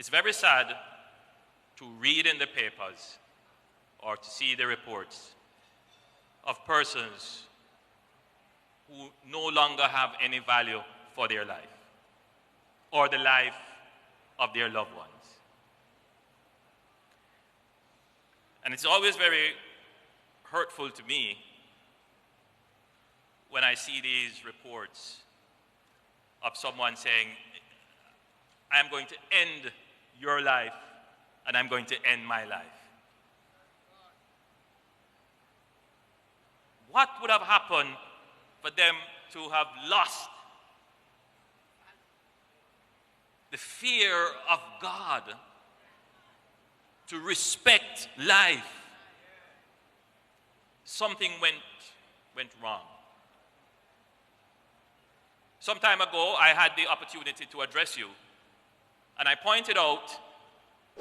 It's very sad to read in the papers or to see the reports of persons who no longer have any value for their life or the life of their loved ones. And it's always very hurtful to me when I see these reports of someone saying, I'm going to end your life and I'm going to end my life. What would have happened for them to have lost the fear of God, to respect life? Something went wrong. Some time ago, I had the opportunity to address you, and I pointed out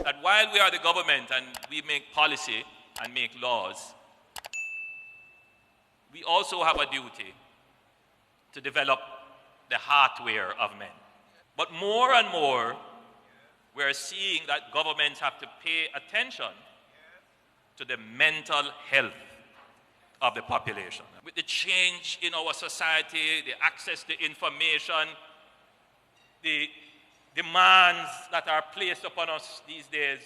that while we are the government and we make policy and make laws, we also have a duty to develop the hardware of men. But more and more, we're seeing that governments have to pay attention to the mental health of the population. With the change in our society, the access to information, the demands that are placed upon us these days,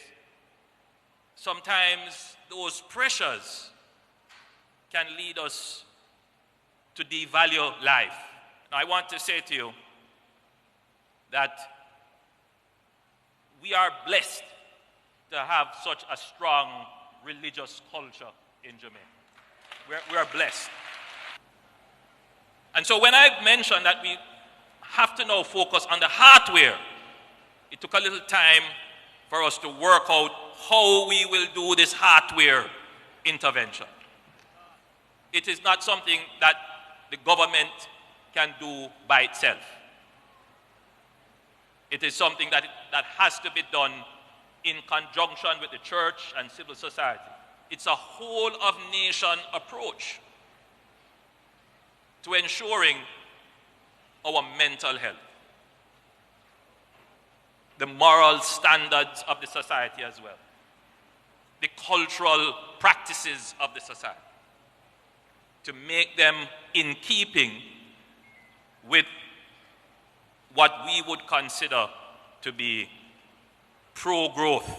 sometimes those pressures can lead us to devalue life. Now, I want to say to you that we are blessed to have such a strong religious culture in Jamaica. We are blessed. And so when I mentioned that we have to now focus on the hardware, it took a little time for us to work out how we will do this hardware intervention. It is not something that the government can do by itself. It is something that has to be done in conjunction with the church and civil society. It's a whole of nation approach to ensuring our mental health, the moral standards of the society as well, the cultural practices of the society, to make them in keeping with what we would consider to be pro-growth,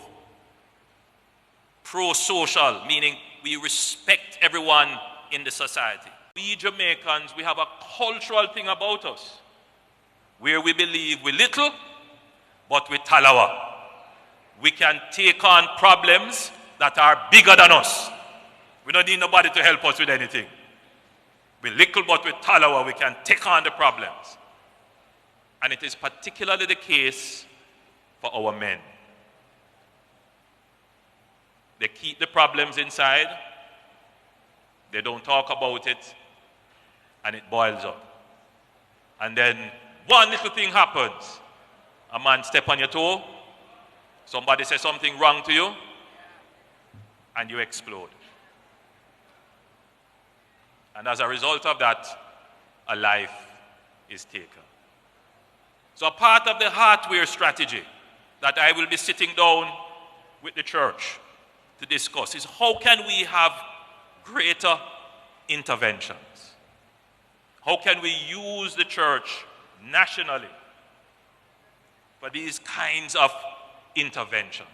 pro-social, meaning we respect everyone in the society. We Jamaicans, we have a cultural thing about us where we believe we little, but we talawa. We can take on problems that are bigger than us. We don't need nobody to help us with anything. We little, but we talawa. We can take on the problems. And it is particularly the case for our men. They keep the problems inside, they don't talk about it, and it boils up. And then one little thing happens. A man step on your toe, somebody says something wrong to you, and you explode. And as a result of that, a life is taken. So a part of the hardware strategy that I will be sitting down with the church to discuss is how can we have greater interventions? How can we use the church nationally for these kinds of intervention?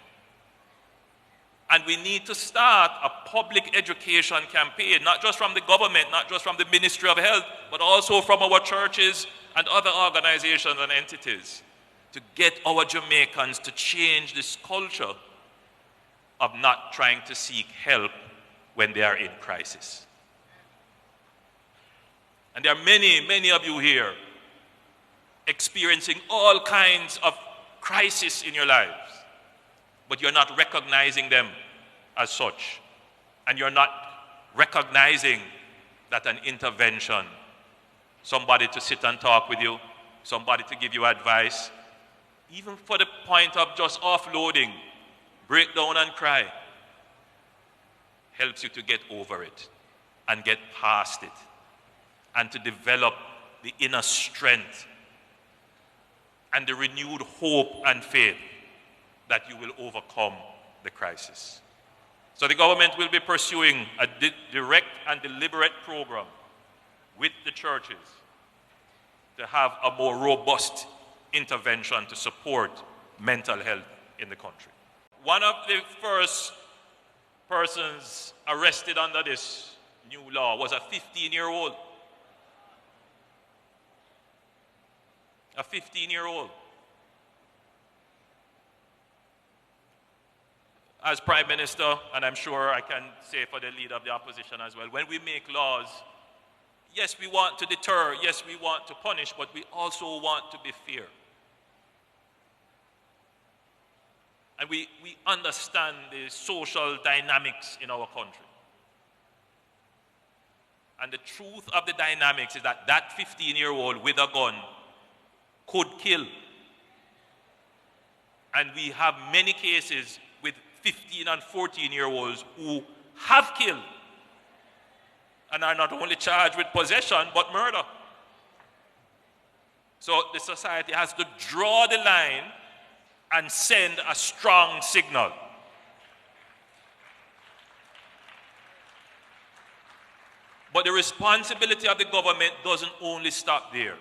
And we need to start a public education campaign, not just from the government, not just from the Ministry of Health, but also from our churches and other organizations and entities, to get our Jamaicans to change this culture of not trying to seek help when they are in crisis. And there are many, many of you here experiencing all kinds of crisis in your lives, but you're not recognizing them as such. And you're not recognizing that an intervention, somebody to sit and talk with you, somebody to give you advice, even for the point of just offloading, break down and cry, helps you to get over it and get past it and to develop the inner strength and the renewed hope and faith that you will overcome the crisis. So the government will be pursuing a direct and deliberate program with the churches to have a more robust intervention to support mental health in the country. One of the first persons arrested under this new law was a 15-year-old. A 15-year-old. As Prime Minister, and I'm sure I can say for the leader of the opposition as well, when we make laws, yes, we want to deter, yes, we want to punish, but we also want to be fair. And we understand the social dynamics in our country. And the truth of the dynamics is that that 15-year-old with a gun could kill. And we have many cases with 15 and 14-year-olds who have killed and are not only charged with possession, but murder. So the society has to draw the line and send a strong signal. But the responsibility of the government doesn't only stop there.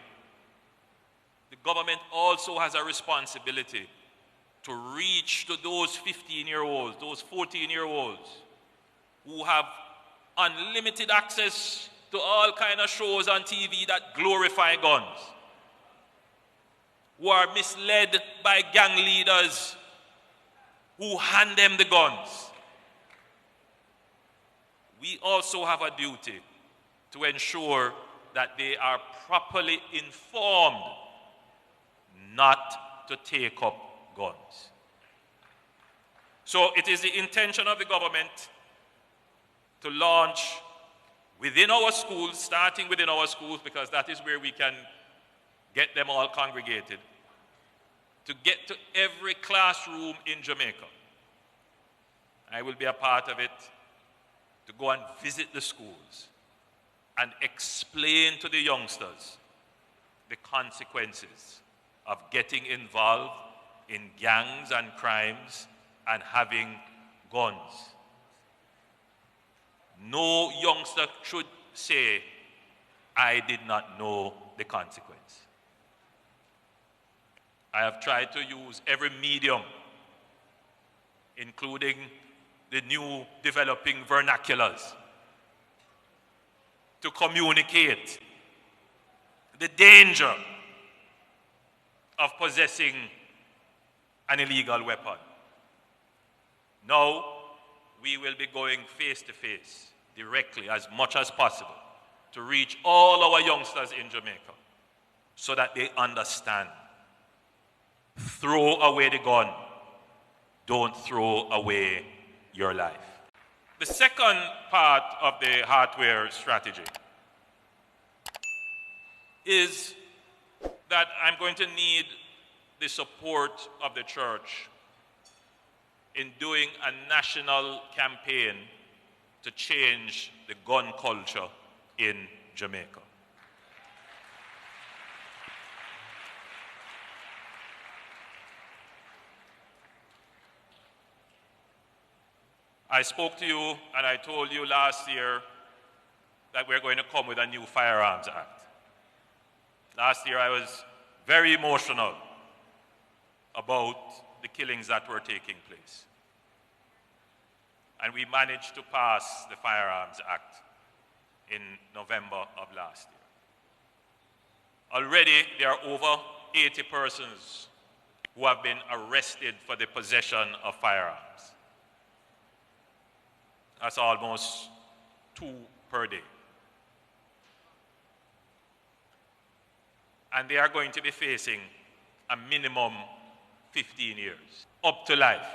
The government also has a responsibility to reach to those 15-year-olds, those 14-year-olds who have unlimited access to all kinds of shows on TV that glorify guns, who are misled by gang leaders who hand them the guns. We also have a duty to ensure that they are properly informed not to take up guns. So it is the intention of the government to launch within our schools, starting within our schools, because that is where we can get them all congregated, to get to every classroom in Jamaica. I will be a part of it, to go and visit the schools and explain to the youngsters the consequences of getting involved in gangs and crimes and having guns. No youngster should say, I did not know the consequence. I have tried to use every medium, including the new developing vernaculars, to communicate the danger of possessing an illegal weapon. Now, we will be going face to face, directly, as much as possible, to reach all our youngsters in Jamaica so that they understand. Throw away the gun. Don't throw away your life. The second part of the hardware strategy is that I'm going to need the support of the church in doing a national campaign to change the gun culture in Jamaica. I spoke to you and I told you last year that we're going to come with a new Firearms Act. Last year I was very emotional about the killings that were taking place. And we managed to pass the Firearms Act in November of last year. Already there are over 80 persons who have been arrested for the possession of firearms. That's almost 2 per day. And they are going to be facing a minimum 15 years, up to life.